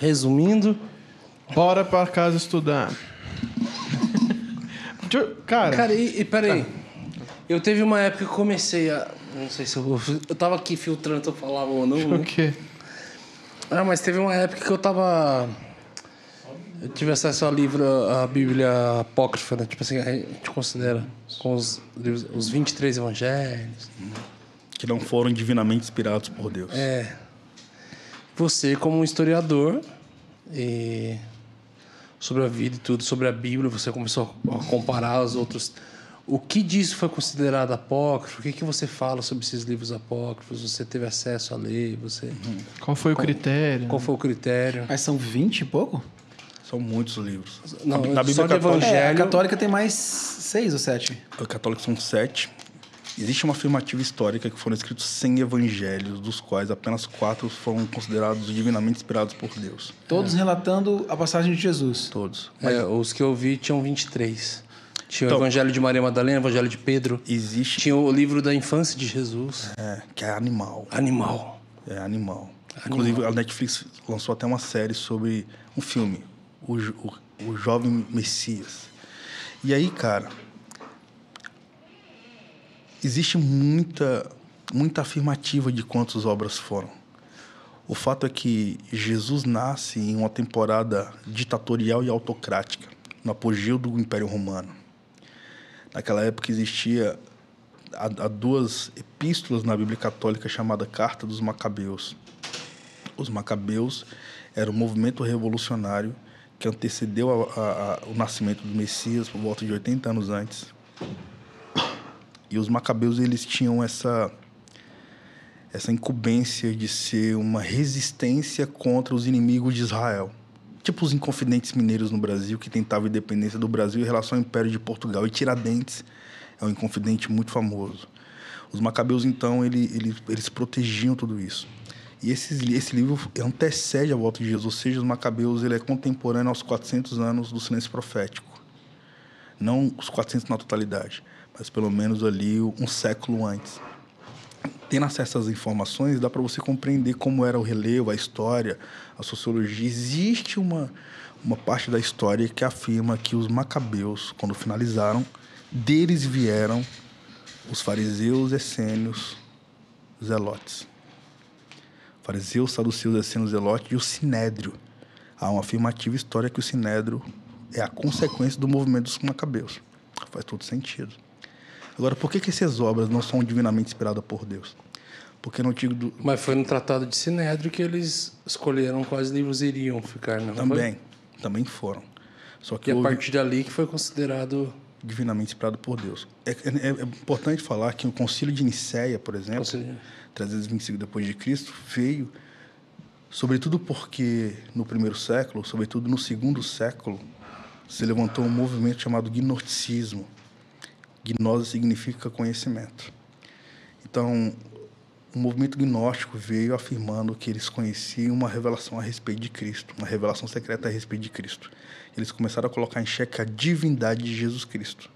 Resumindo, Bora pra casa estudar. Cara, e peraí. Eu teve uma época que eu comecei a... Não sei se eu tava aqui filtrando se eu falava ou não. o quê? Ah, mas teve uma época que eu tava... Eu tive acesso a livro, a Bíblia apócrifa, né? Tipo assim, a gente considera com os 23 evangelhos. Que não foram divinamente inspirados por Deus. Você, como um historiador, e sobre a vida e tudo, sobre a Bíblia, você começou a comparar os outros. O que disso foi considerado apócrifo? O que você fala sobre esses livros apócrifos? Você teve acesso a ler? Qual foi o critério? Qual foi o critério? Mas são 20 e pouco? São muitos livros. Não, Na Bíblia só de Católica, evangelho. A católica tem mais 6 ou 7. a católica são 7. Existe uma afirmativa histórica que foram escritos 100 evangelhos, dos quais apenas 4 foram considerados divinamente inspirados por Deus. Todos relatando a passagem de Jesus. Todos. Os que eu vi tinham 23. Tinha o Então- Evangelho de Maria Madalena, o Evangelho de Pedro. Existe... Tinha o livro da infância de Jesus. que é animal. Animal. É animal. Inclusive, a Netflix lançou até uma série sobre um filme, o Jovem Messias. E aí, cara, existe muita afirmativa de quantas obras foram. O fato é que Jesus nasce em uma temporada ditatorial e autocrática, no apogeu do Império Romano. Naquela época existia há 2 epístolas na Bíblia Católica chamada Carta dos Macabeus. Os Macabeus era um movimento revolucionário que antecedeu o nascimento do Messias por volta de 80 anos antes. E os Macabeus, eles tinham essa incumbência de ser uma resistência contra os inimigos de Israel. Tipo os Inconfidentes Mineiros no Brasil, que tentavam a independência do Brasil em relação ao Império de Portugal. E Tiradentes é um inconfidente muito famoso. Os Macabeus, então, eles protegiam tudo isso. E esse livro antecede a volta de Jesus. Ou seja, os Macabeus, ele é contemporâneo aos 400 anos do silêncio profético. Não os 400 na totalidade, mas pelo menos ali um século antes. Tendo acesso às informações, dá para você compreender como era o relevo, a história, a sociologia. Existe uma parte da história que afirma que os Macabeus, quando finalizaram, deles vieram os fariseus, essênios, zelotes. Fariseus, saduceus, essênios, zelotes e o sinédrio. Há uma afirmativa histórica que o sinédrio é a consequência do movimento dos Macabeus. Faz todo sentido. Agora, por que essas obras não são divinamente inspiradas por Deus? Porque no Antigo... Mas foi no Tratado de Sinédrio que eles escolheram quais livros iriam ficar, não Também foram. Só que e a partir dali que foi considerado... divinamente inspirado por Deus. É importante falar que o Concílio de Nicéia, por exemplo, 325 depois de Cristo, veio, sobretudo porque no primeiro século, sobretudo no segundo século, se levantou um movimento chamado gnosticismo. Gnose significa conhecimento. Então, o movimento gnóstico veio afirmando que eles conheciam uma revelação a respeito de Cristo, uma revelação secreta a respeito de Cristo. Eles começaram a colocar em xeque a divindade de Jesus Cristo.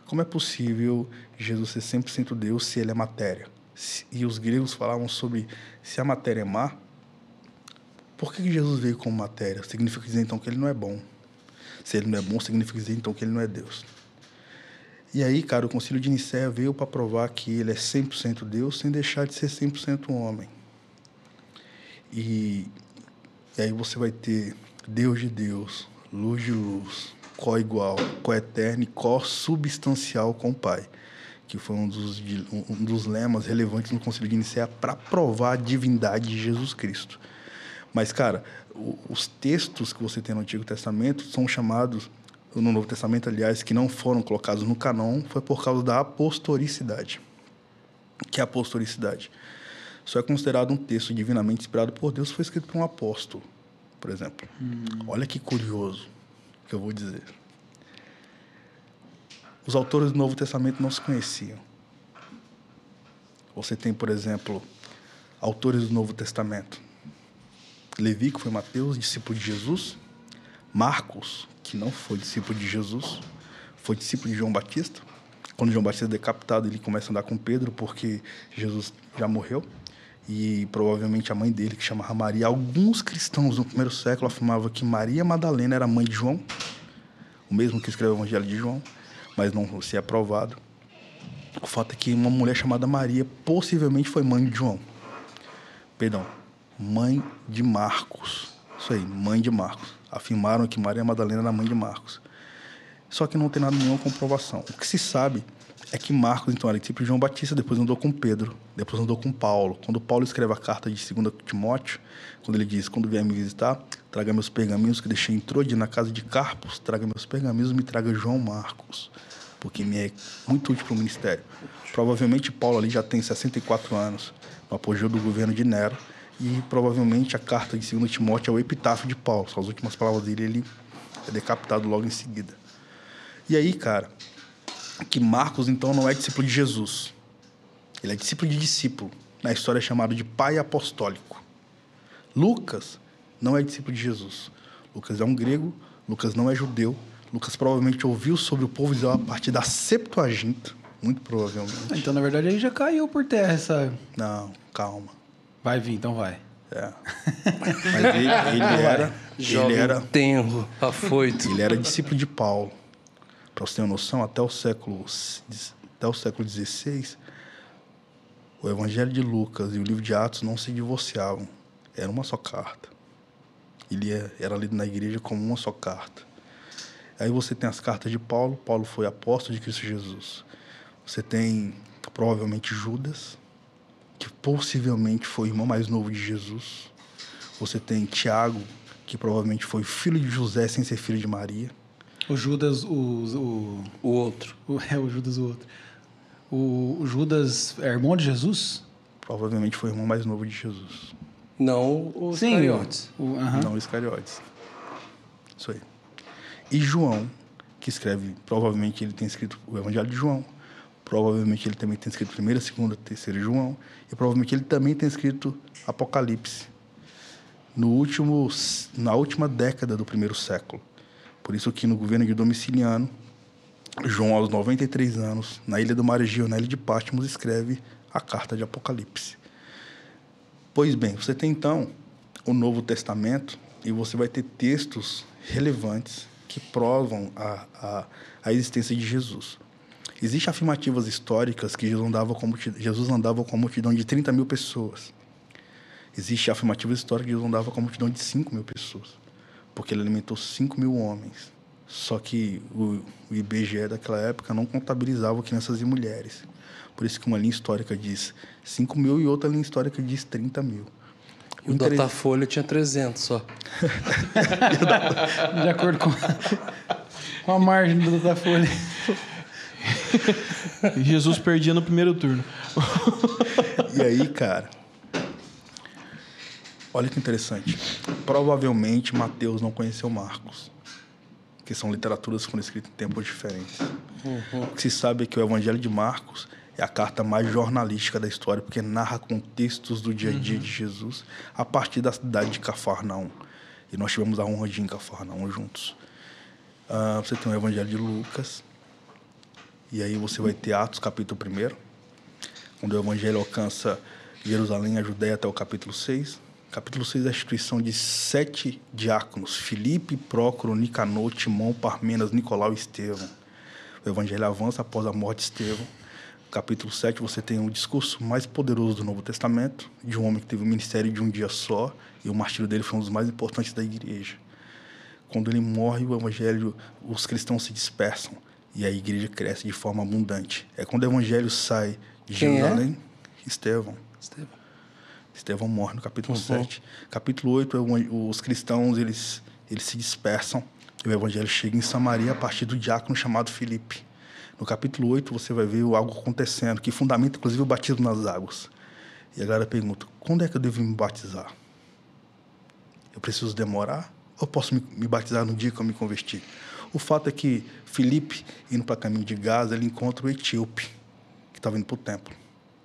Como é possível Jesus ser 100% Deus se ele é matéria? E os gregos falavam sobre se a matéria é má, por que Jesus veio como matéria? Significa dizer então que ele não é bom. Se ele não é bom, significa dizer então que ele não é Deus. E aí, cara, o Concílio de Nicéia veio para provar que ele é 100% Deus sem deixar de ser 100% homem. E aí você vai ter Deus de Deus, luz de luz, co-igual, co-eterno e co-substancial com o Pai, que foi um dos lemas relevantes no Concílio de Nicéia para provar a divindade de Jesus Cristo. Mas, cara, os textos que você tem no Antigo Testamento são chamados... no Novo Testamento, aliás, que não foram colocados no canon, foi por causa da apostoricidade. O que é apostoricidade? Só é considerado um texto divinamente inspirado por Deus, foi escrito por um apóstolo, por exemplo. Olha que curioso o que eu vou dizer. Os autores do Novo Testamento não se conheciam. Você tem, por exemplo, autores do Novo Testamento. Levi, que foi Mateus, discípulo de Jesus. Marcos, que não foi discípulo de Jesus, foi discípulo de João Batista. Quando João Batista é decapitado, ele começa a andar com Pedro, porque Jesus já morreu. E provavelmente a mãe dele, que chamava Maria. Alguns cristãos no primeiro século afirmavam que Maria Madalena era mãe de João, o mesmo que escreveu o Evangelho de João, mas não se é provado. O fato é que uma mulher chamada Maria possivelmente foi mãe de João. Perdão, mãe de Marcos. Isso aí, mãe de Marcos. Afirmaram que Maria Madalena era mãe de Marcos. Só que não tem nada, nenhuma comprovação. O que se sabe é que Marcos, então, era discípulo de João Batista, depois andou com Pedro, depois andou com Paulo. Quando Paulo escreve a carta de 2 Timóteo, quando ele diz, quando vier me visitar, traga meus pergaminhos que deixei em Troade na casa de Carpos, traga meus pergaminhos e me traga João Marcos, porque me é muito útil para o ministério. Provavelmente Paulo ali já tem 64 anos, no apogeu do governo de Nero, e provavelmente a carta de 2 Timóteo é o epitáfio de Paulo. São as últimas palavras dele, ele é decapitado logo em seguida. E aí, cara, que Marcos, então, não é discípulo de Jesus. Ele é discípulo de discípulo. Na história é chamado de pai apostólico. Lucas não é discípulo de Jesus. Lucas é um grego, Lucas não é judeu. Lucas provavelmente ouviu sobre o povo de Israel a partir da Septuaginta, muito provavelmente. Então, na verdade, aí já caiu por terra essa... Não, calma. Vai vir, então vai. É. Mas ele era tenro, afoito. Ele era discípulo de Paulo. Para você ter uma noção, até o século XVI, o Evangelho de Lucas e o livro de Atos não se divorciavam. Era uma só carta. Ele era lido na igreja como uma só carta. Aí você tem as cartas de Paulo. Paulo foi apóstolo de Cristo Jesus. Você tem, provavelmente, Judas, que possivelmente foi o irmão mais novo de Jesus. Você tem Tiago, que provavelmente foi filho de José sem ser filho de Maria. O Judas, o outro. o Judas, o outro. O Judas é irmão de Jesus? Provavelmente foi o irmão mais novo de Jesus. Não os Iscariotes. Não os Iscariotes. Isso aí. E João, que escreve, provavelmente ele tem escrito o Evangelho de João, provavelmente ele também tem escrito 1º, 2º, 3º João, e provavelmente ele também tem escrito Apocalipse, na última década do primeiro século. Por isso que no governo de Domiciano, João, aos 93 anos, na ilha do Mar Egeu, na ilha de Patmos, escreve a carta de Apocalipse. Pois bem, você tem então o Novo Testamento e você vai ter textos relevantes que provam a existência de Jesus. Existem afirmativas históricas que Jesus andava com a multidão de 30 mil pessoas. Existe afirmativa histórica que Jesus andava com a multidão de 5 mil pessoas, porque ele alimentou 5 mil homens. Só que o IBGE daquela época não contabilizava crianças e mulheres. Por isso que uma linha histórica diz 5 mil e outra linha histórica diz 30 mil. O Datafolha tinha 300 só. De acordo com a margem do Datafolha. Jesus perdia no primeiro turno. E aí, cara, olha que interessante. Provavelmente Mateus não conheceu Marcos, que são literaturas que foram escritas em tempos diferentes. O que se sabe é que o Evangelho de Marcos é a carta mais jornalística da história, porque narra contextos do dia a dia de Jesus a partir da cidade de Cafarnaum. E nós tivemos a honra de ir em Cafarnaum juntos. Você tem o Evangelho de Lucas, e aí você vai ter Atos, capítulo 1, onde o Evangelho alcança Jerusalém, a Judéia, até o capítulo 6. Capítulo 6 é a instituição de 7 diáconos: Filipe, Prócoro, Nicanor, Timão, Parmenas, Nicolau e Estevão. O Evangelho avança após a morte de Estevão. Capítulo 7, você tem o discurso mais poderoso do Novo Testamento, de um homem que teve um ministério de um dia só, e o martírio dele foi um dos mais importantes da igreja. Quando ele morre, o Evangelho, os cristãos se dispersam, e a igreja cresce de forma abundante. É quando o Evangelho sai de Jerusalém. Estevão morre no capítulo 7. Capítulo 8, os cristãos eles se dispersam, e o Evangelho chega em Samaria a partir do diácono chamado Filipe. No capítulo 8, você vai ver algo acontecendo, que fundamenta, inclusive, o batismo nas águas. E a galera pergunta: quando é que eu devo me batizar? Eu preciso demorar? Ou posso me batizar no dia que eu me converti? O fato é que Filipe, indo para o caminho de Gaza, ele encontra o etíope, que estava indo para o templo.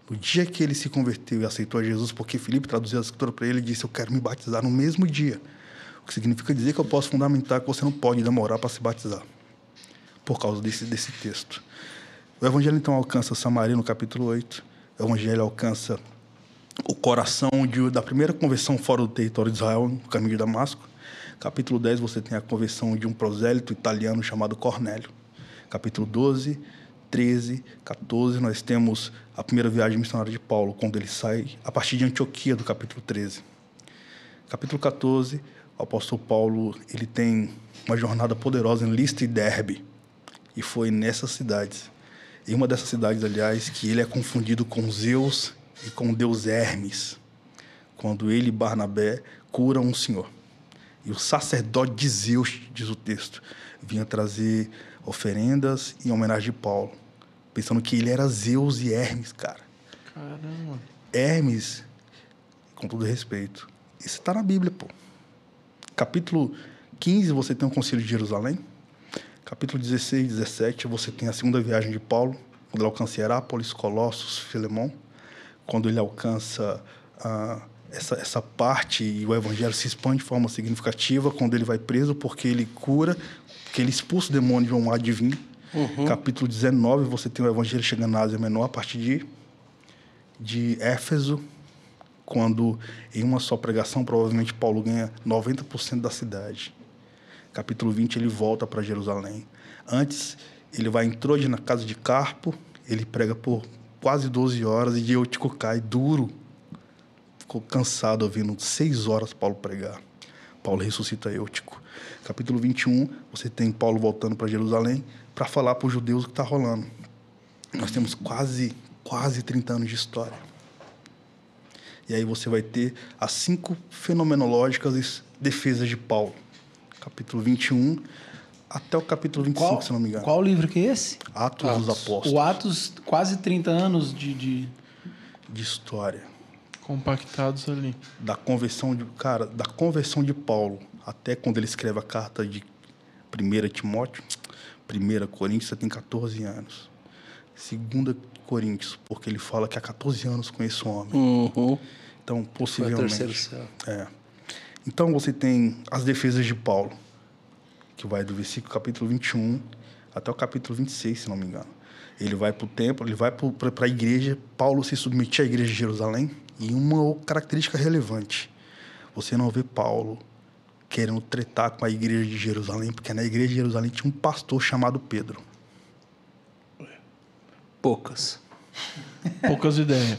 No dia que ele se converteu e aceitou a Jesus, porque Filipe traduziu a escritura para ele e disse: eu quero me batizar no mesmo dia. O que significa dizer que eu posso fundamentar que você não pode demorar para se batizar, por causa desse texto. O Evangelho, então, alcança Samaria no capítulo 8. O Evangelho alcança o coração da primeira conversão fora do território de Israel, no caminho de Damasco. Capítulo 10, você tem a conversão de um prosélito italiano chamado Cornélio. Capítulo 12, 13, 14, nós temos a primeira viagem missionária de Paulo, quando ele sai a partir de Antioquia, do capítulo 13. Capítulo 14, o apóstolo Paulo ele tem uma jornada poderosa em Listra e Derbe. E foi nessas cidades, em uma dessas cidades, aliás, que ele é confundido com Zeus e com o deus Hermes, quando ele e Barnabé curam um senhor. E o sacerdote de Zeus, diz o texto, vinha trazer oferendas em homenagem de Paulo, pensando que ele era Zeus e Hermes, cara. Caramba. Hermes, com todo respeito, isso está na Bíblia, pô. Capítulo 15, você tem o Concílio de Jerusalém. Capítulo 16 e 17, você tem a segunda viagem de Paulo, quando ele alcança Hierápolis, Colossos, Filemon. Quando ele alcança essa parte e o evangelho se expande de forma significativa, quando ele vai preso porque ele cura, porque ele expulsa o demônio de um mar divino. Capítulo 19, você tem o evangelho chegando na Ásia Menor a partir de Éfeso, quando em uma só pregação provavelmente Paulo ganha 90% da cidade. Capítulo 20, ele volta para Jerusalém. Antes, ele vai em Troade, na casa de Carpo, ele prega por quase 12 horas e Eutico cai duro. Ficou cansado ouvindo 6 horas Paulo pregar. Paulo ressuscita Eutico. Capítulo 21, você tem Paulo voltando para Jerusalém para falar para os judeus o que está rolando. Nós temos quase 30 anos de história. E aí você vai ter as 5 fenomenológicas defesas de Paulo. Capítulo 21 até o capítulo 25, se não me engano. Qual livro que é esse? Atos dos Apóstolos. O Atos, quase 30 anos de... De história. Compactados ali. Da conversão de Paulo até quando ele escreve a carta de 1 Timóteo, 1 Coríntios, você tem 14 anos. 2 Coríntios, porque ele fala que há 14 anos conheço o homem. Então, possivelmente... Foi o terceiro céu. Então, você tem as defesas de Paulo, que vai do versículo capítulo 21 até o capítulo 26, se não me engano. Ele vai para o templo, ele vai para a igreja. Paulo se submetia à igreja de Jerusalém. E uma característica relevante, você não vê Paulo querendo tretar com a igreja de Jerusalém, porque na igreja de Jerusalém tinha um pastor chamado Pedro. Poucas ideias.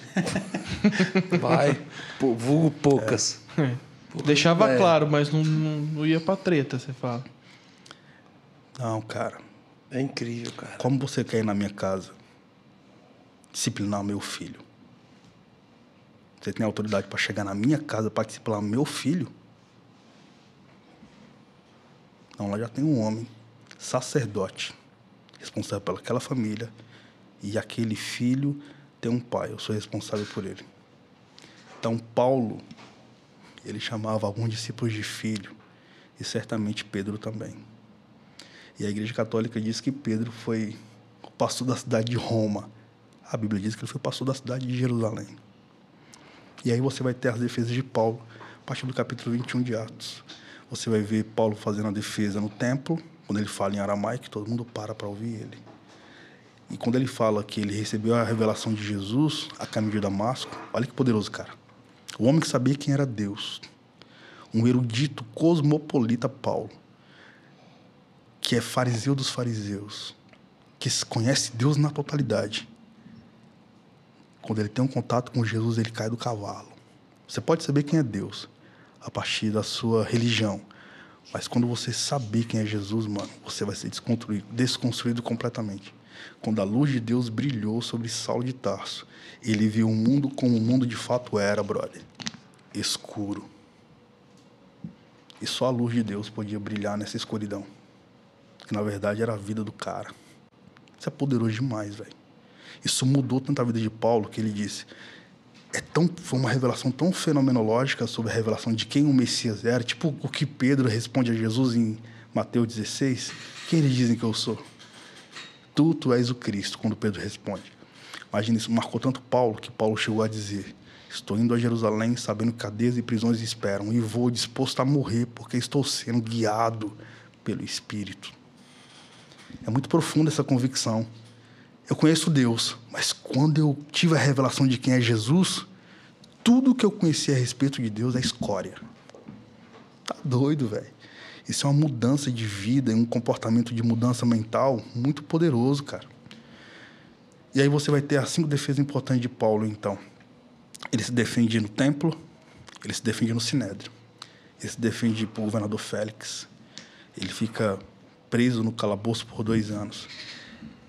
Vai, vulgo poucas. Deixava claro, mas não ia pra treta, você fala. Não, cara. É incrível, cara. Como você quer ir na minha casa disciplinar meu filho? Você tem autoridade para chegar na minha casa para disciplinar meu filho? Não, lá já tem um homem, sacerdote, responsável pelaquela família, e aquele filho tem um pai, eu sou responsável por ele. Então, Paulo, ele chamava alguns discípulos de filho, e certamente Pedro também. E a Igreja Católica diz que Pedro foi o pastor da cidade de Roma. A Bíblia diz que ele foi pastor da cidade de Jerusalém. E aí você vai ter as defesas de Paulo, a partir do capítulo 21 de Atos. Você vai ver Paulo fazendo a defesa no templo, quando ele fala em aramaico, todo mundo para ouvir ele. E quando ele fala que ele recebeu a revelação de Jesus a caminho de Damasco, olha que poderoso, cara. O homem que sabia quem era Deus, um erudito cosmopolita Paulo, que é fariseu dos fariseus, que conhece Deus na totalidade. Quando ele tem um contato com Jesus, ele cai do cavalo. Você pode saber quem é Deus a partir da sua religião, mas quando você saber quem é Jesus, mano, você vai ser desconstruído completamente. Quando a luz de Deus brilhou sobre Saulo de Tarso, ele viu o mundo como o mundo de fato era, brother. Escuro. E só a luz de Deus podia brilhar nessa escuridão. Que na verdade era a vida do cara. Isso é poderoso demais, velho. Isso mudou tanto a vida de Paulo que ele disse... Foi uma revelação tão fenomenológica sobre a revelação de quem o Messias era. Tipo o que Pedro responde a Jesus em Mateus 16. Quem eles dizem que eu sou? Tu és o Cristo, quando Pedro responde. Imagina isso, marcou tanto Paulo, que Paulo chegou a dizer: estou indo a Jerusalém sabendo que cadeias e prisões esperam, e vou disposto a morrer, porque estou sendo guiado pelo Espírito. É muito profunda essa convicção. Eu conheço Deus, mas quando eu tive a revelação de quem é Jesus, tudo que eu conheci a respeito de Deus é escória. Tá doido, velho. Isso é uma mudança de vida, um comportamento de mudança mental muito poderoso, cara. E aí você vai ter as 5 defesas importantes de Paulo, então. Ele se defende no templo, ele se defende no Sinédrio, ele se defende por governador Félix, ele fica preso no calabouço por 2 anos.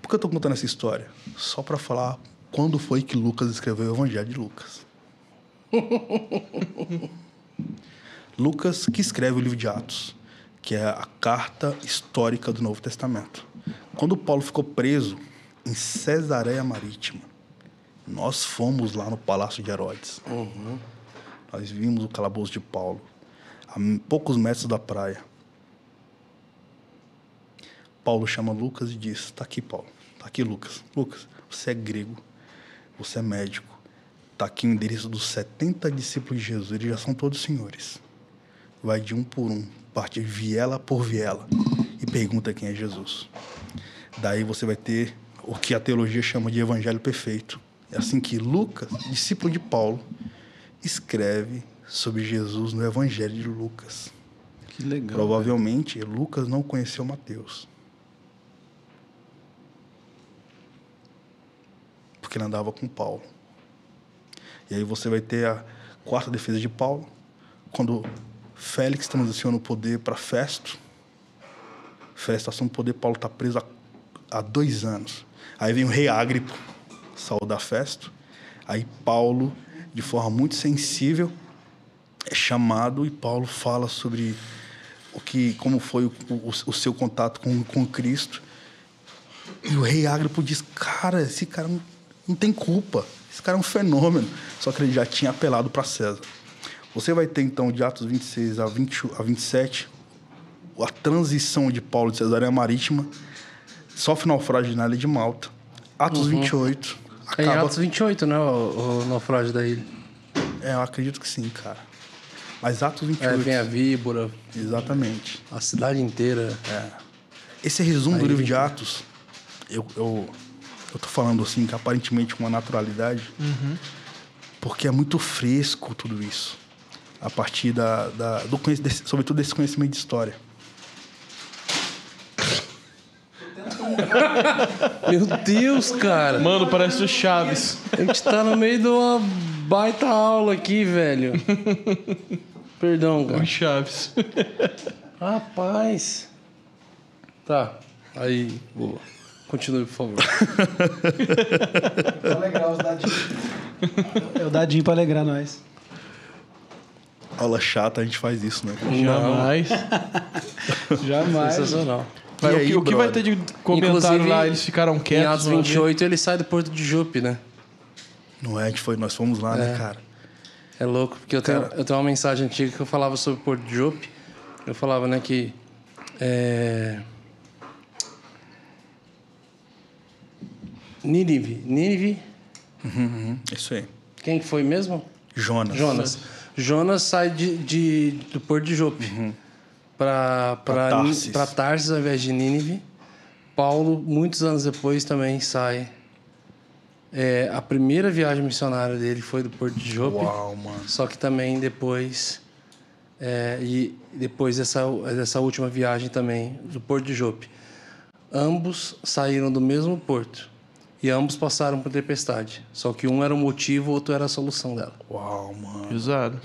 Por que eu estou contando essa história? Só para falar quando foi que Lucas escreveu o Evangelho de Lucas. Lucas, que escreve o livro de Atos, que é a carta histórica do Novo Testamento. Quando Paulo ficou preso em Cesareia Marítima, nós fomos lá no Palácio de Herodes. Nós vimos o calabouço de Paulo, a poucos metros da praia. Paulo chama Lucas e diz: está aqui, Paulo. Está aqui, Lucas. Lucas, você é grego, você é médico. Está aqui o endereço dos 70 discípulos de Jesus. Eles já são todos senhores. Vai de um por um, parte viela por viela, e pergunta quem é Jesus. Daí você vai ter o que a teologia chama de evangelho perfeito. É assim que Lucas, discípulo de Paulo, escreve sobre Jesus no Evangelho de Lucas. Que legal. Provavelmente, Lucas não conheceu Mateus. Porque ele andava com Paulo. E aí você vai ter a 4ª defesa de Paulo, quando Félix transiciona o poder para Festo. Festo assume o poder, Paulo está preso há 2 anos. Aí vem o rei Agripa saudar Festo. Aí Paulo, de forma muito sensível, é chamado, e Paulo fala sobre como foi o seu contato com Cristo. E o rei Agripa diz: cara, esse cara não tem culpa. Esse cara é um fenômeno. Só que ele já tinha apelado para César. Você vai ter, então, de Atos 26 a 27, a transição de Paulo de Cesareia Marítima, sofre naufrágio na ilha de Malta. Atos 28... É em Atos 28, né? O naufrágio da ilha. Eu acredito que sim, cara. Mas Atos 28... vem a víbora. Exatamente. A cidade inteira. Esse resumo do livro de Atos, eu tô falando assim, que aparentemente com uma naturalidade, porque é muito fresco tudo isso. A partir sobretudo desse conhecimento de história. Meu Deus, cara. Mano, parece o Chaves. A gente tá no meio de uma baita aula aqui, velho. Perdão, cara. O Chaves. Rapaz. Tá. Aí, boa. Continue, por favor. Pra alegrar os dadinhos. É o dadinho pra alegrar nós. Aula chata, a gente faz isso, né? Jamais. Jamais. Sensacional. Vai, E aí, o que vai brother? ter de comentário Inclusive, lá? Eles ficaram Em quietos. Atos 28, ele sai do Porto de Jope, né? Não é? Nós fomos lá, né, cara? É louco, porque eu tenho uma mensagem antiga que eu falava sobre o Porto de Jope. Eu falava, né, que... Nínive. Isso aí. Quem que foi mesmo? Jonas. Jonas sai do Porto de Jope para Tarsis ao invés de Nínive. Paulo, muitos anos depois, também sai. A primeira viagem missionária dele foi do Porto de Jope. Uau, mano. Só que também depois... e depois dessa última viagem também, do Porto de Jope. Ambos saíram do mesmo porto. E ambos passaram por tempestade. Só que um era o motivo, o outro era a solução dela. Uau, mano. Pesado.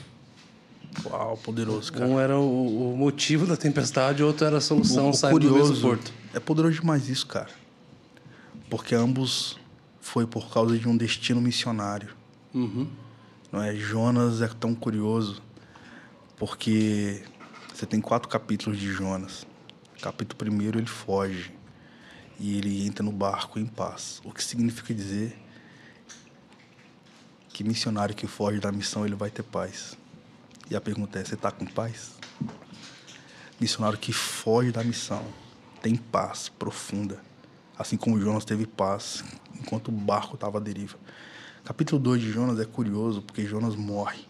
Uau, poderoso, cara. Um era o motivo da tempestade, o outro era a solução, saindo do mesmo porto. É poderoso demais isso, cara. Porque ambos foi por causa de um destino missionário. Não é? Jonas é tão curioso porque você tem 4 capítulos de Jonas. Capítulo 1, ele foge. E ele entra no barco em paz. O que significa dizer que missionário que foge da missão, ele vai ter paz. E a pergunta é, você está com paz? Missionário que foge da missão tem paz profunda. Assim como Jonas teve paz enquanto o barco estava à deriva. Capítulo 2 de Jonas é curioso porque Jonas morre.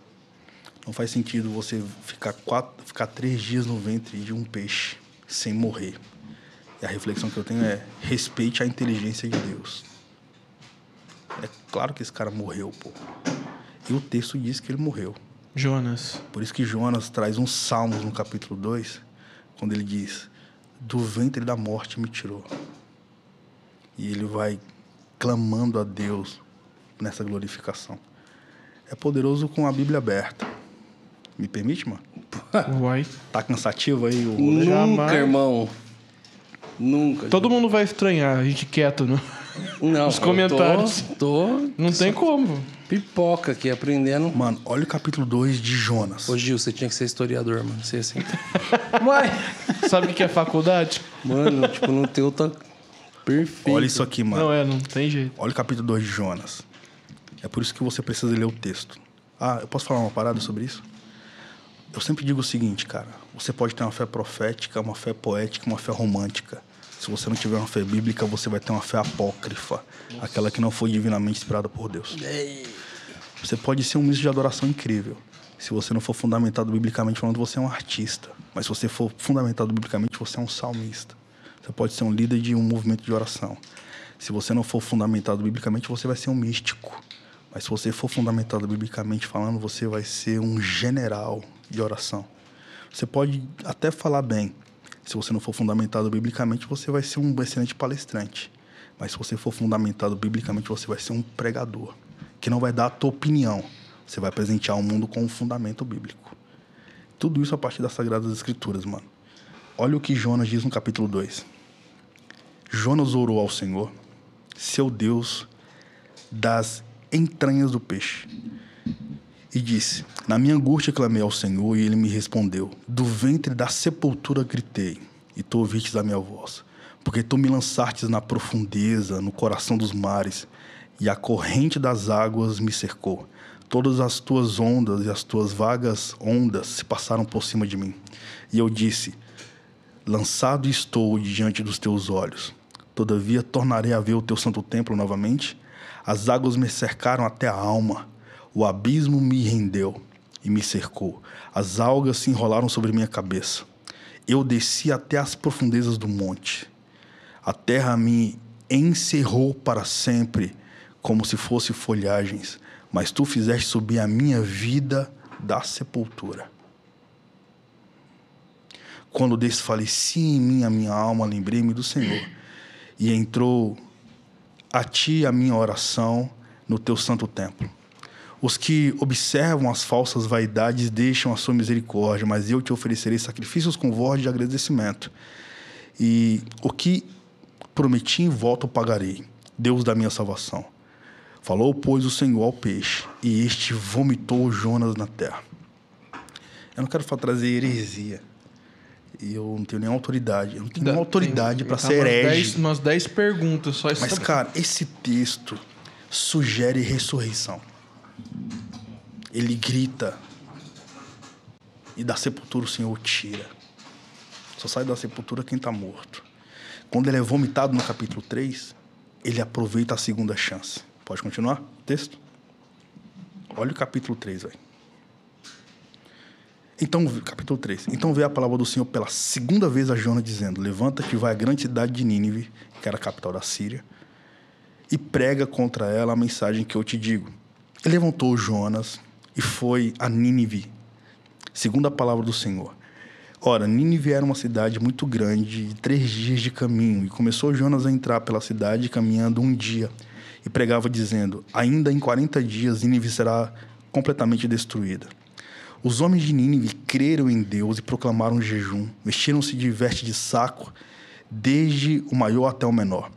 Não faz sentido você ficar 3 dias no ventre de um peixe sem morrer. E a reflexão que eu tenho é: respeite a inteligência de Deus. É claro que esse cara morreu, pô. E o texto diz que ele morreu. Jonas. Por isso que Jonas traz um salmo no capítulo 2, quando ele diz: do ventre da morte me tirou. E ele vai clamando a Deus nessa glorificação. É poderoso com a Bíblia aberta. Me permite, mano? Uai. Tá cansativo aí o rolê? Nunca, Jamais. irmão. Nunca. Todo mundo vai estranhar, a gente quieto, né? Não, Os comentários. Tô Não tem como. pipoca aqui, aprendendo. Mano, olha o capítulo 2 de Jonas. Ô, Gil, você tinha que ser historiador, mano. Você assim. Uai! Sabe o que é faculdade? Mano, tipo, no teu tá perfeito. Olha isso aqui, mano. Não tem jeito. Olha o capítulo 2 de Jonas. É por isso que você precisa ler o texto. Ah, eu posso falar uma parada sobre isso? Eu sempre digo o seguinte, cara. Você pode ter uma fé profética, uma fé poética, uma fé romântica. Se você não tiver uma fé bíblica, você vai ter uma fé apócrifa. Aquela que não foi divinamente inspirada por Deus. Você pode ser um ministro de adoração incrível. Se você não for fundamentado biblicamente falando, você é um artista. Mas se você for fundamentado biblicamente, você é um salmista. Você pode ser um líder de um movimento de oração. Se você não for fundamentado biblicamente, você vai ser um místico. Mas se você for fundamentado biblicamente falando, você vai ser um general de oração. Você pode até falar bem. Se você não for fundamentado biblicamente, você vai ser um excelente palestrante. Mas se você for fundamentado biblicamente, você vai ser um pregador, que não vai dar a tua opinião. Você vai presentear o mundo com um fundamento bíblico. Tudo isso a partir das Sagradas Escrituras, mano. Olha o que Jonas diz no capítulo 2. Jonas orou ao Senhor, seu Deus, das entranhas do peixe, e disse: na minha angústia clamei ao Senhor, e ele me respondeu. Do ventre da sepultura gritei, e tu ouvistes a minha voz. Porque tu me lançastes na profundeza, no coração dos mares, e a corrente das águas me cercou. Todas as tuas ondas e as tuas vagas ondas se passaram por cima de mim. E eu disse: lançado estou diante dos teus olhos. Todavia tornarei a ver o teu santo templo novamente. As águas me cercaram até a alma. O abismo me rendeu e me cercou. As algas se enrolaram sobre minha cabeça. Eu desci até as profundezas do monte. A terra me encerrou para sempre, como se fosse folhagens. Mas tu fizeste subir a minha vida da sepultura. Quando desfaleci em mim a minha alma, lembrei-me do Senhor. E entrou a ti a minha oração no teu santo templo. Os que observam as falsas vaidades deixam a sua misericórdia, mas eu te oferecerei sacrifícios com voz de agradecimento. E o que prometi em volta eu pagarei, Deus da minha salvação. Falou, pois, o Senhor ao peixe, e este vomitou Jonas na terra. Eu não quero trazer heresia. E eu não tenho nem autoridade. Eu não tenho nenhuma autoridade para ser herege. Umas 10 perguntas só. Mas, cara, esse texto sugere ressurreição. Ele grita, e da sepultura o Senhor tira. Só sai da sepultura quem está morto. Quando ele é vomitado no capítulo 3, ele aproveita a segunda chance. Pode continuar o texto? Olha o capítulo 3, velho. Então, capítulo 3. Então veio a palavra do Senhor pela segunda vez a Jonas, dizendo: levanta-te e vai à grande cidade de Nínive, que era a capital da Síria, e prega contra ela a mensagem que eu te digo. Ele levantou Jonas e foi a Nínive, segundo a palavra do Senhor. Ora, Nínive era uma cidade muito grande, de 3 dias de caminho, e começou Jonas a entrar pela cidade caminhando um dia, e pregava dizendo: ainda em 40 dias Nínive será completamente destruída. Os homens de Nínive creram em Deus e proclamaram jejum, vestiram-se de veste de saco, desde o maior até o menor.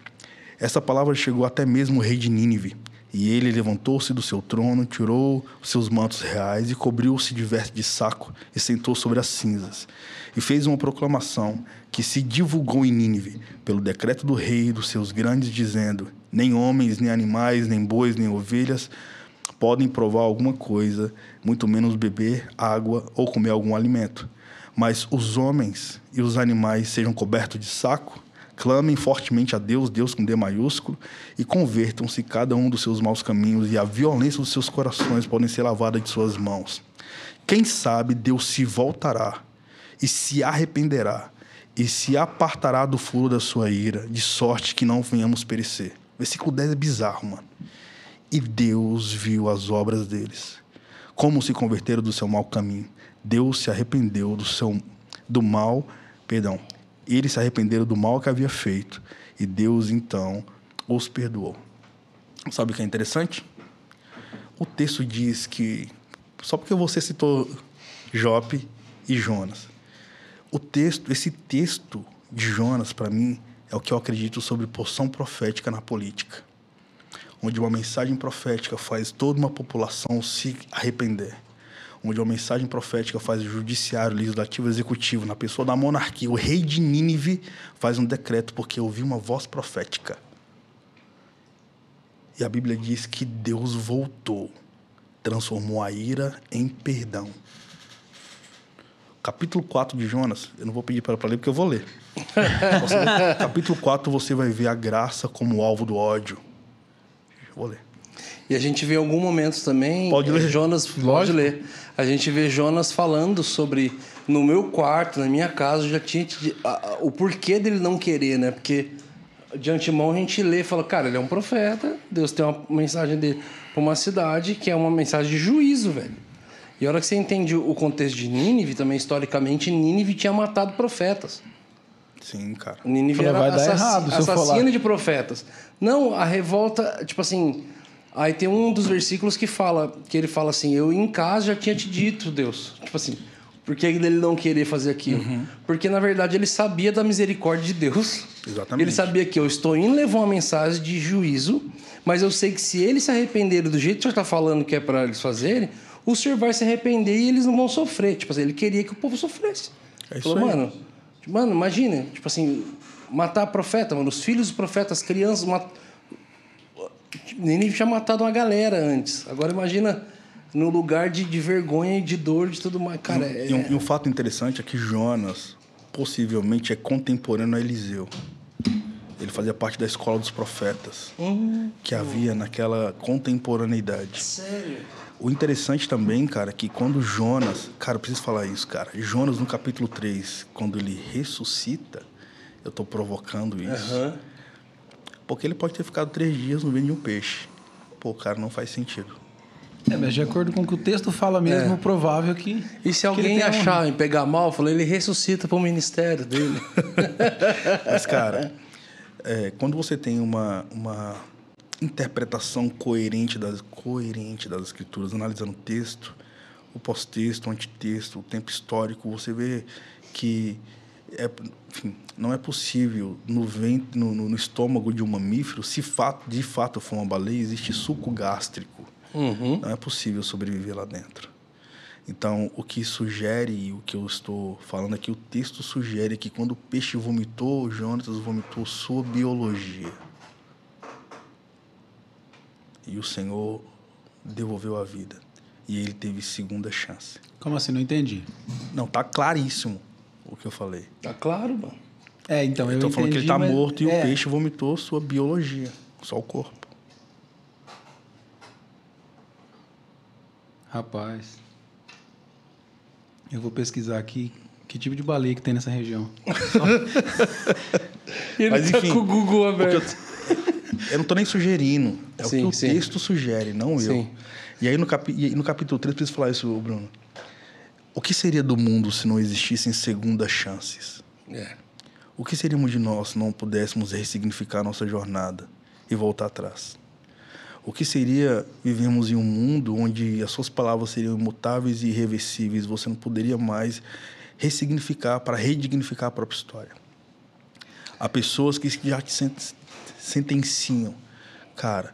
Essa palavra chegou até mesmo o rei de Nínive, e ele levantou-se do seu trono, tirou os seus mantos reais e cobriu-se de veste de saco e sentou sobre as cinzas. E fez uma proclamação que se divulgou em Nínive, pelo decreto do rei e dos seus grandes, dizendo: nem homens, nem animais, nem bois, nem ovelhas podem provar alguma coisa, muito menos beber água ou comer algum alimento. Mas os homens e os animais sejam cobertos de saco, clamem fortemente a Deus, Deus com D maiúsculo, e convertam-se cada um dos seus maus caminhos, e a violência dos seus corações podem ser lavada de suas mãos. Quem sabe Deus se voltará e se arrependerá e se apartará do furo da sua ira, de sorte que não venhamos perecer. Versículo 10 é bizarro, mano. E Deus viu as obras deles, como se converteram do seu mau caminho. Deus se arrependeu do mal, perdão. Eles se arrependeram do mal que havia feito. E Deus, então, os perdoou. Sabe o que é interessante? O texto diz que... Só porque você citou Jope e Jonas. Esse texto de Jonas, para mim, é o que eu acredito sobre porção profética na política. Onde uma mensagem profética faz toda uma população se arrepender. Onde uma mensagem profética faz o judiciário, legislativo, executivo, na pessoa da monarquia, o rei de Nínive faz um decreto porque ouviu uma voz profética. E a Bíblia diz que Deus voltou, transformou a ira em perdão. Capítulo 4 de Jonas, eu não vou pedir para ela ler porque eu vou ler. Capítulo 4 você vai ver a graça como alvo do ódio. Vou ler. E a gente vê em algum momento também... Pode ler. Jonas, pode ler. A gente vê Jonas falando sobre... No meu quarto, na minha casa, eu já tinha... O porquê dele não querer, né? Porque de antemão a gente lê e fala... Cara, ele é um profeta. Deus tem uma mensagem dele para uma cidade que é uma mensagem de juízo, velho. E a hora que você entende o contexto de Nínive, também historicamente, Nínive tinha matado profetas. Sim, cara. Nínive Falou, era vai dar errado se eu for lá. assassino de profetas. Não, a revolta, tipo assim... Aí tem um dos versículos que ele fala assim, eu em casa já tinha te dito, Deus. Tipo assim, por que ele não querer fazer aquilo? Porque, na verdade, ele sabia da misericórdia de Deus. Exatamente. Ele sabia que eu estou indo levar uma mensagem de juízo, mas eu sei que se eles se arrependerem do jeito que o senhor está falando que é para eles fazerem, o senhor vai se arrepender e eles não vão sofrer. Tipo assim, ele queria que o povo sofresse. É isso Falou, aí. mano, imagina, tipo assim, matar profeta, mano, os filhos dos profetas, as crianças... Nínive tinha matado uma galera antes. Agora imagina no lugar de vergonha e de dor de tudo mais. Cara, E um fato interessante é que Jonas possivelmente é contemporâneo a Eliseu. Ele fazia parte da escola dos profetas que havia naquela contemporaneidade. Sério? O interessante também, cara, é que quando Jonas... Cara, eu preciso falar isso, cara. Jonas, no capítulo 3, quando ele ressuscita, eu tô provocando isso. Porque ele pode ter ficado 3 dias no ventre de um peixe. Pô, cara, não faz sentido. Mas de acordo com o que o texto fala mesmo, provável que... E se alguém achar e pegar mal, falou, ele ressuscita para o ministério dele. Mas, cara, quando você tem uma interpretação coerente das escrituras, analisando o texto, o pós-texto, o antitexto, o tempo histórico, você vê que não é possível no estômago de um mamífero, se de fato for uma baleia, existe suco gástrico. Não é possível sobreviver lá dentro. Então, o que sugere, e o que eu estou falando aqui, o texto sugere que quando o peixe vomitou, Jonas vomitou sua biologia. E o Senhor devolveu a vida. E ele teve segunda chance. Como assim? Não entendi. Não, tá claríssimo o que eu falei. Tá claro, mano. Então, eu tô falando que ele tá mas... morto e o peixe vomitou sua biologia, só o corpo. Rapaz, eu vou pesquisar aqui que tipo de baleia que tem nessa região. Ele Mas, tá enfim, com o Google aberto. Eu não tô nem sugerindo. É Sim, o que sim. o texto sugere, não eu. Sim. E aí no capítulo 3, preciso falar isso, Bruno. O que seria do mundo se não existissem segundas chances? O que seríamos de nós se não pudéssemos ressignificar nossa jornada e voltar atrás? O que seria vivermos em um mundo onde as suas palavras seriam imutáveis e irreversíveis, você não poderia mais ressignificar para redignificar a própria história? Há pessoas que já te sentenciam. Cara,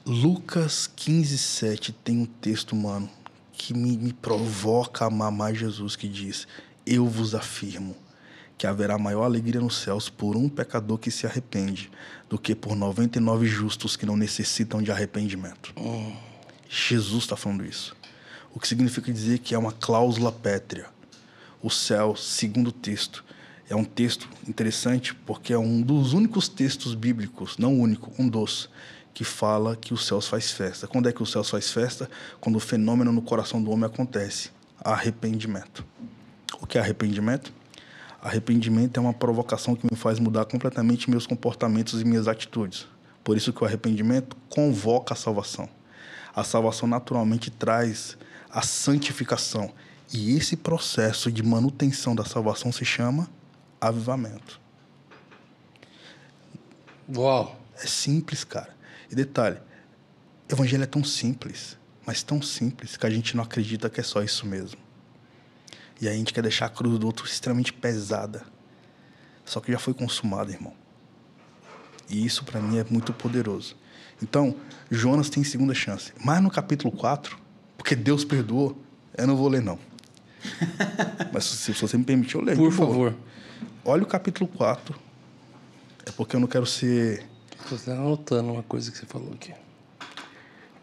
Lucas 15:7 tem um texto, mano, que me provoca a amar mais Jesus, que diz: eu vos afirmo que haverá maior alegria nos céus por um pecador que se arrepende do que por 99 justos que não necessitam de arrependimento. Jesus está falando isso. O que significa dizer que é uma cláusula pétrea. O céu, segundo o texto, é um texto interessante porque é um dos únicos textos bíblicos, não o único, um dos, que fala que os céus faz festa. Quando é que os céus faz festa? Quando o fenômeno no coração do homem acontece. Arrependimento. O que é arrependimento? Arrependimento é uma provocação que me faz mudar completamente meus comportamentos e minhas atitudes. Por isso que o arrependimento convoca a salvação. A salvação naturalmente traz a santificação. E esse processo de manutenção da salvação se chama avivamento. Uau! É simples, cara. E detalhe, o evangelho é tão simples, mas tão simples, que a gente não acredita que é só isso mesmo. E aí a gente quer deixar a cruz do outro extremamente pesada. Só que já foi consumada, irmão. E isso para mim é muito poderoso. Então, Jonas tem segunda chance. Mas no capítulo 4, porque Deus perdoou, eu não vou ler não. Mas se você me permitir, eu leio. Por favor. Olha o capítulo 4. É porque eu não quero ser... Estou anotando uma coisa que você falou aqui.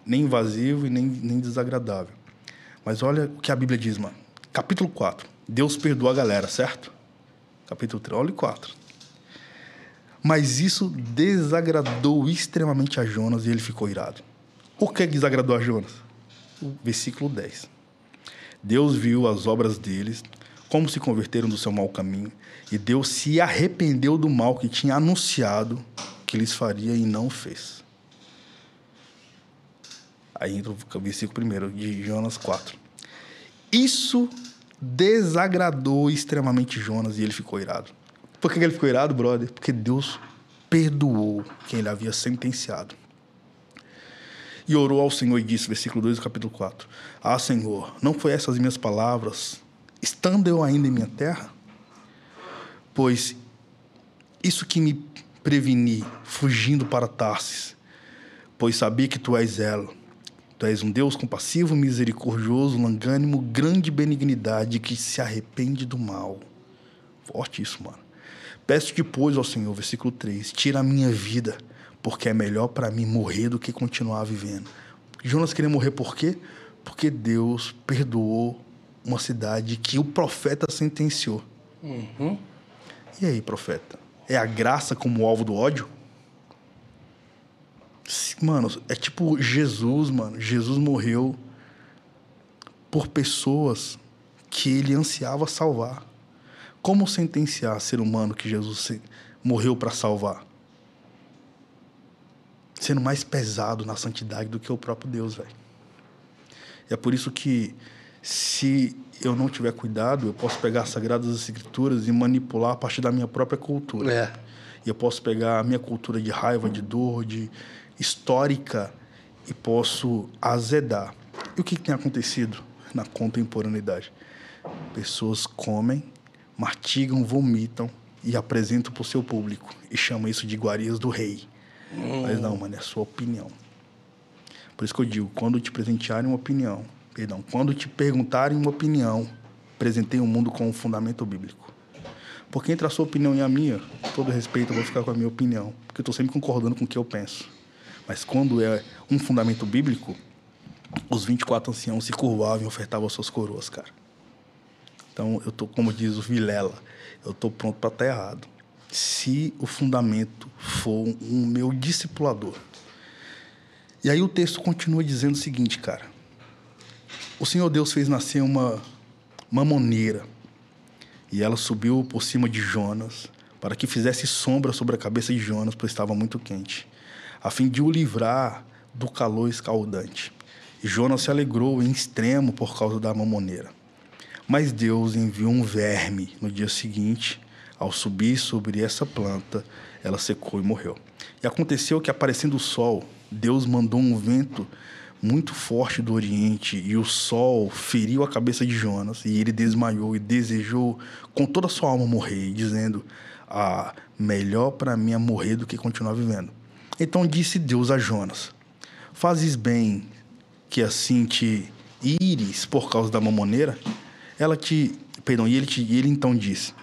Nem invasivo e nem desagradável. Mas olha o que a Bíblia diz, mano. Capítulo 4. Deus perdoa a galera, certo? Capítulo 3. Olha o 4. Mas isso desagradou extremamente a Jonas e ele ficou irado. O que desagradou a Jonas? Versículo 10. Deus viu as obras deles, como se converteram do seu mau caminho, e Deus se arrependeu do mal que tinha anunciado que lhes faria e não fez. Aí entra o versículo 1 de Jonas 4. Isso desagradou extremamente Jonas e ele ficou irado. Por que ele ficou irado, brother? Porque Deus perdoou quem ele havia sentenciado. E orou ao Senhor e disse, versículo 2 do capítulo 4. Ah, Senhor, não foi essas minhas palavras, estando eu ainda em minha terra? Pois isso que me preveni, fugindo para Tarsis, pois sabia que tu és ela. Tu és um Deus compassivo, misericordioso, longânimo, grande benignidade, que se arrepende do mal. Forte isso, mano. Peço-te, pois, ao Senhor, versículo 3, tira a minha vida, porque é melhor para mim morrer do que continuar vivendo. Jonas queria morrer por quê? Porque Deus perdoou uma cidade que o profeta sentenciou. Uhum. E aí, profeta? É a graça como alvo do ódio? Mano, é tipo Jesus, mano. Jesus morreu por pessoas que ele ansiava salvar. Como sentenciar ser humano que Jesus morreu para salvar? Sendo mais pesado na santidade do que o próprio Deus, velho. E é por isso que, se eu não tiver cuidado, eu posso pegar as Sagradas Escrituras e manipular a partir da minha própria cultura. É. E eu posso pegar a minha cultura de raiva, de dor, de histórica, e posso azedar. E o que tem acontecido na contemporaneidade? Pessoas comem, mastigam, vomitam e apresentam para o seu público. E chamam isso de iguarias do rei. Mas não, mano, é a sua opinião. Por isso que eu digo, quando te presentearem uma opinião, quando te perguntarem uma opinião, apresentei o mundo com um fundamento bíblico. Porque entre a sua opinião e a minha, com todo respeito, eu vou ficar com a minha opinião. Porque eu estou sempre concordando com o que eu penso. Mas quando é um fundamento bíblico, os 24 anciãos se curvavam e ofertavam suas coroas, cara. Então, eu tô, como diz o Vilela, eu tô pronto para estar errado. Se o fundamento for um meu discipulador. E aí o texto continua dizendo o seguinte, cara. O Senhor Deus fez nascer uma mamoneira, e ela subiu por cima de Jonas, para que fizesse sombra sobre a cabeça de Jonas, pois estava muito quente, a fim de o livrar do calor escaldante. E Jonas se alegrou em extremo por causa da mamoneira. Mas Deus enviou um verme no dia seguinte. Ao subir sobre essa planta, ela secou e morreu. E aconteceu que, aparecendo o sol, Deus mandou um vento muito forte do Oriente, e o sol feriu a cabeça de Jonas, e ele desmaiou e desejou com toda a sua alma morrer, dizendo, melhor para mim é morrer do que continuar vivendo. Então disse Deus a Jonas, fazes bem que assim te ires por causa da mamoneira? E ele então disse,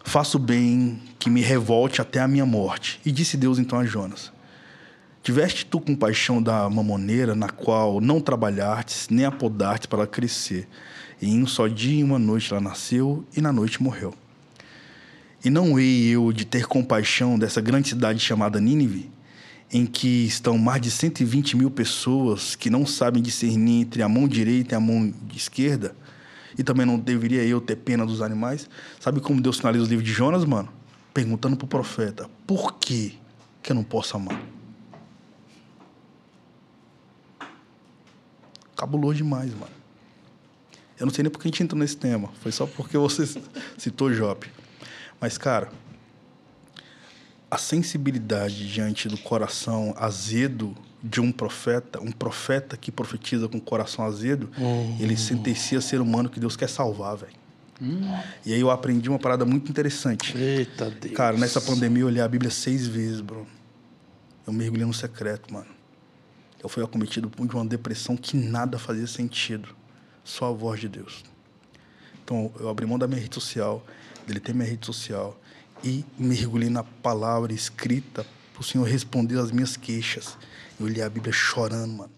faço bem que me revolte até a minha morte. E disse Deus então a Jonas, tiveste tu compaixão da mamoneira, na qual não trabalhastes, nem a podastes para crescer. E em um só dia e uma noite ela nasceu, e na noite morreu. E não hei eu de ter compaixão dessa grande cidade chamada Nínive, em que estão mais de 120 mil pessoas que não sabem discernir entre a mão direita e a mão esquerda? E também não deveria eu ter pena dos animais? Sabe como Deus finaliza o livro de Jonas, mano? Perguntando pro profeta, por que que eu não posso amar? Cabuloso demais, mano. Eu não sei nem por que a gente entrou nesse tema. Foi só porque você citou Jó. Mas, cara, a sensibilidade diante do coração azedo de um profeta que profetiza com o coração azedo, ele sentencia ser humano que Deus quer salvar, velho. E aí eu aprendi uma parada muito interessante. Eita Deus. Cara, nessa pandemia eu olhei a Bíblia 6 vezes, bro. Eu mergulhei no secreto, mano. Eu fui acometido de uma depressão que nada fazia sentido. Só a voz de Deus. Então, eu abri mão da minha rede social, deletei minha rede social e mergulhei na palavra escrita para o Senhor responder as minhas queixas. Eu li a Bíblia chorando, mano.